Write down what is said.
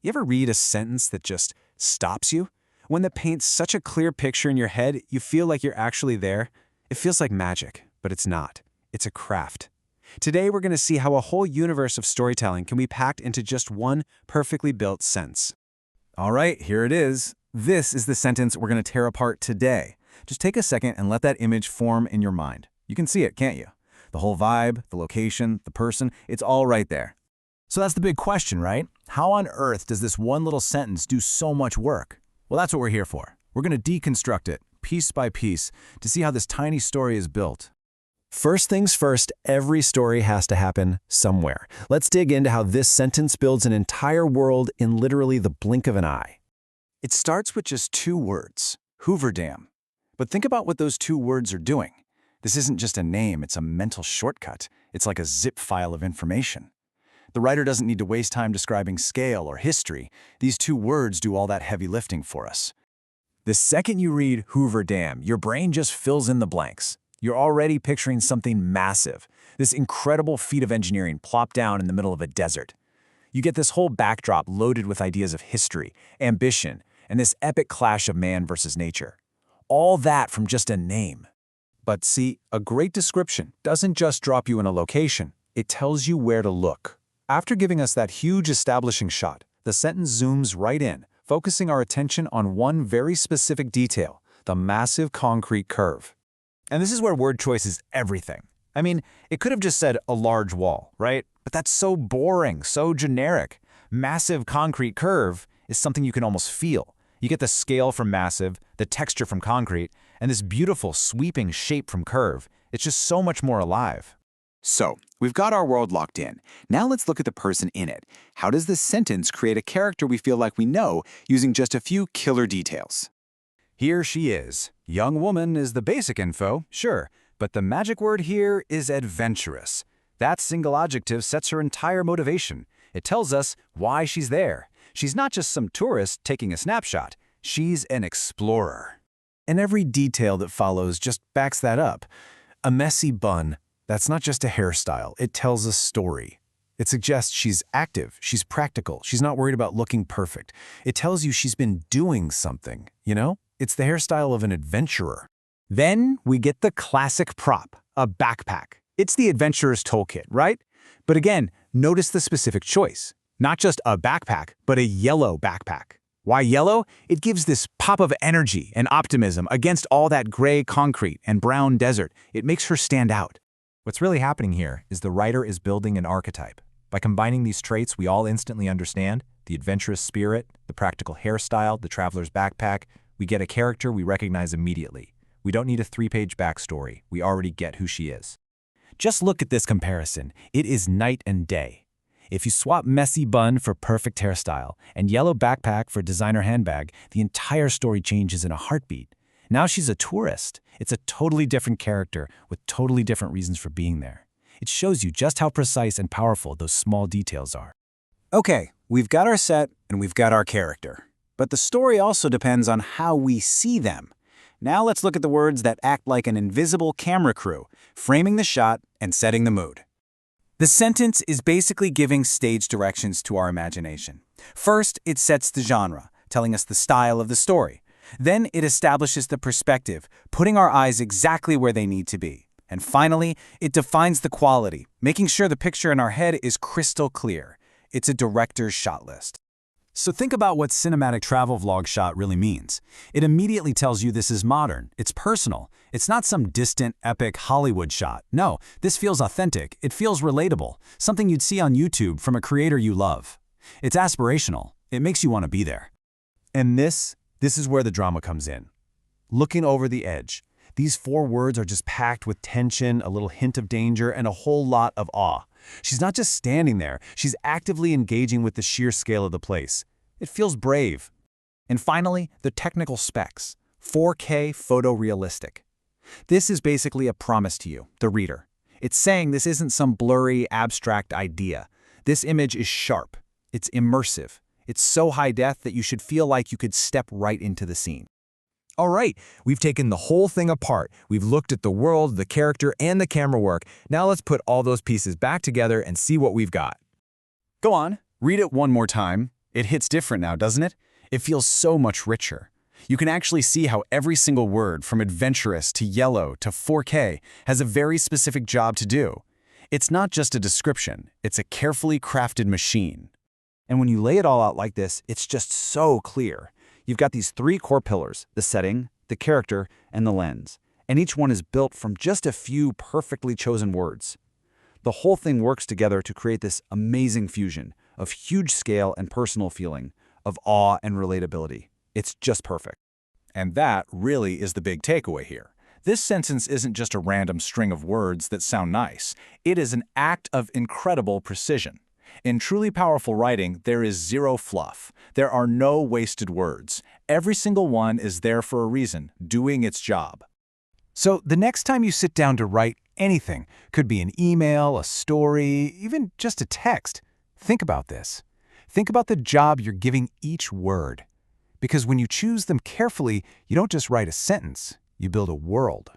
You ever read a sentence that just stops you? One that paints such a clear picture in your head, you feel like you're actually there? It feels like magic, but it's not. It's a craft. Today, we're going to see how a whole universe of storytelling can be packed into just one perfectly built sentence. All right, here it is. This is the sentence we're going to tear apart today. Just take a second and let that image form in your mind. You can see it, can't you? The whole vibe, the location, the person, it's all right there. So that's the big question, right? How on earth does this one little sentence do so much work? Well, that's what we're here for. We're going to deconstruct it, piece by piece, to see how this tiny story is built. First things first, every story has to happen somewhere. Let's dig into how this sentence builds an entire world in literally the blink of an eye. It starts with just two words, Hoover Dam. But think about what those two words are doing. This isn't just a name, it's a mental shortcut. It's like a zip file of information. The writer doesn't need to waste time describing scale or history. These two words do all that heavy lifting for us. The second you read Hoover Dam, your brain just fills in the blanks. You're already picturing something massive, this incredible feat of engineering plopped down in the middle of a desert. You get this whole backdrop loaded with ideas of history, ambition, and this epic clash of man versus nature. All that from just a name. But see, a great description doesn't just drop you in a location, it tells you where to look. After giving us that huge establishing shot, the sentence zooms right in, focusing our attention on one very specific detail, the massive concrete curve. And this is where word choice is everything. I mean, it could have just said a large wall, right? But that's so boring, so generic. Massive concrete curve is something you can almost feel. You get the scale from massive, the texture from concrete, and this beautiful sweeping shape from curve. It's just so much more alive. So, we've got our world locked in. Now let's look at the person in it. How does this sentence create a character we feel like we know using just a few killer details? Here she is. Young woman is the basic info, sure, but the magic word here is adventurous. That single adjective sets her entire motivation. It tells us why she's there. She's not just some tourist taking a snapshot. She's an explorer. And every detail that follows just backs that up. A messy bun. That's not just a hairstyle, it tells a story. It suggests she's active, she's practical, she's not worried about looking perfect. It tells you she's been doing something, you know? It's the hairstyle of an adventurer. Then we get the classic prop, a backpack. It's the adventurer's toolkit, right? But again, notice the specific choice. Not just a backpack, but a yellow backpack. Why yellow? It gives this pop of energy and optimism against all that gray concrete and brown desert. It makes her stand out. What's really happening here is the writer is building an archetype. By combining these traits we all instantly understand, the adventurous spirit, the practical hairstyle, the traveler's backpack, we get a character we recognize immediately. We don't need a 3-page backstory. We already get who she is. Just look at this comparison. It is night and day. If you swap messy bun for perfect hairstyle and yellow backpack for designer handbag, the entire story changes in a heartbeat. Now she's a tourist. It's a totally different character with totally different reasons for being there. It shows you just how precise and powerful those small details are. Okay, we've got our set and we've got our character. But the story also depends on how we see them. Now let's look at the words that act like an invisible camera crew, framing the shot and setting the mood. The sentence is basically giving stage directions to our imagination. First, it sets the genre, telling us the style of the story. Then it establishes the perspective, putting our eyes exactly where they need to be. And finally, it defines the quality, making sure the picture in our head is crystal clear. It's a director's shot list. So think about what cinematic travel vlog shot really means. It immediately tells you this is modern, it's personal. It's not some distant, epic Hollywood shot. No, this feels authentic, it feels relatable, something you'd see on YouTube from a creator you love. It's aspirational, it makes you want to be there. And this is where the drama comes in. Looking over the edge. These 4 words are just packed with tension, a little hint of danger, and a whole lot of awe. She's not just standing there, she's actively engaging with the sheer scale of the place. It feels brave. And finally, the technical specs. 4K photorealistic. This is basically a promise to you, the reader. It's saying this isn't some blurry, abstract idea. This image is sharp. It's immersive. It's so high def that you should feel like you could step right into the scene. All right, we've taken the whole thing apart. We've looked at the world, the character, and the camera work. Now let's put all those pieces back together and see what we've got. Go on, read it one more time. It hits different now, doesn't it? It feels so much richer. You can actually see how every single word, from adventurous to yellow to 4K, has a very specific job to do. It's not just a description, it's a carefully crafted machine. And when you lay it all out like this, it's just so clear. You've got these three core pillars: the setting, the character, and the lens. And each one is built from just a few perfectly chosen words. The whole thing works together to create this amazing fusion of huge scale and personal feeling, of awe and relatability. It's just perfect. And that really is the big takeaway here. This sentence isn't just a random string of words that sound nice. It is an act of incredible precision. In truly powerful writing, there is zero fluff. There are no wasted words. Every single one is there for a reason, doing its job. So the next time you sit down to write anything, could be an email, a story, even just a text, think about this. Think about the job you're giving each word. Because when you choose them carefully, you don't just write a sentence, you build a world.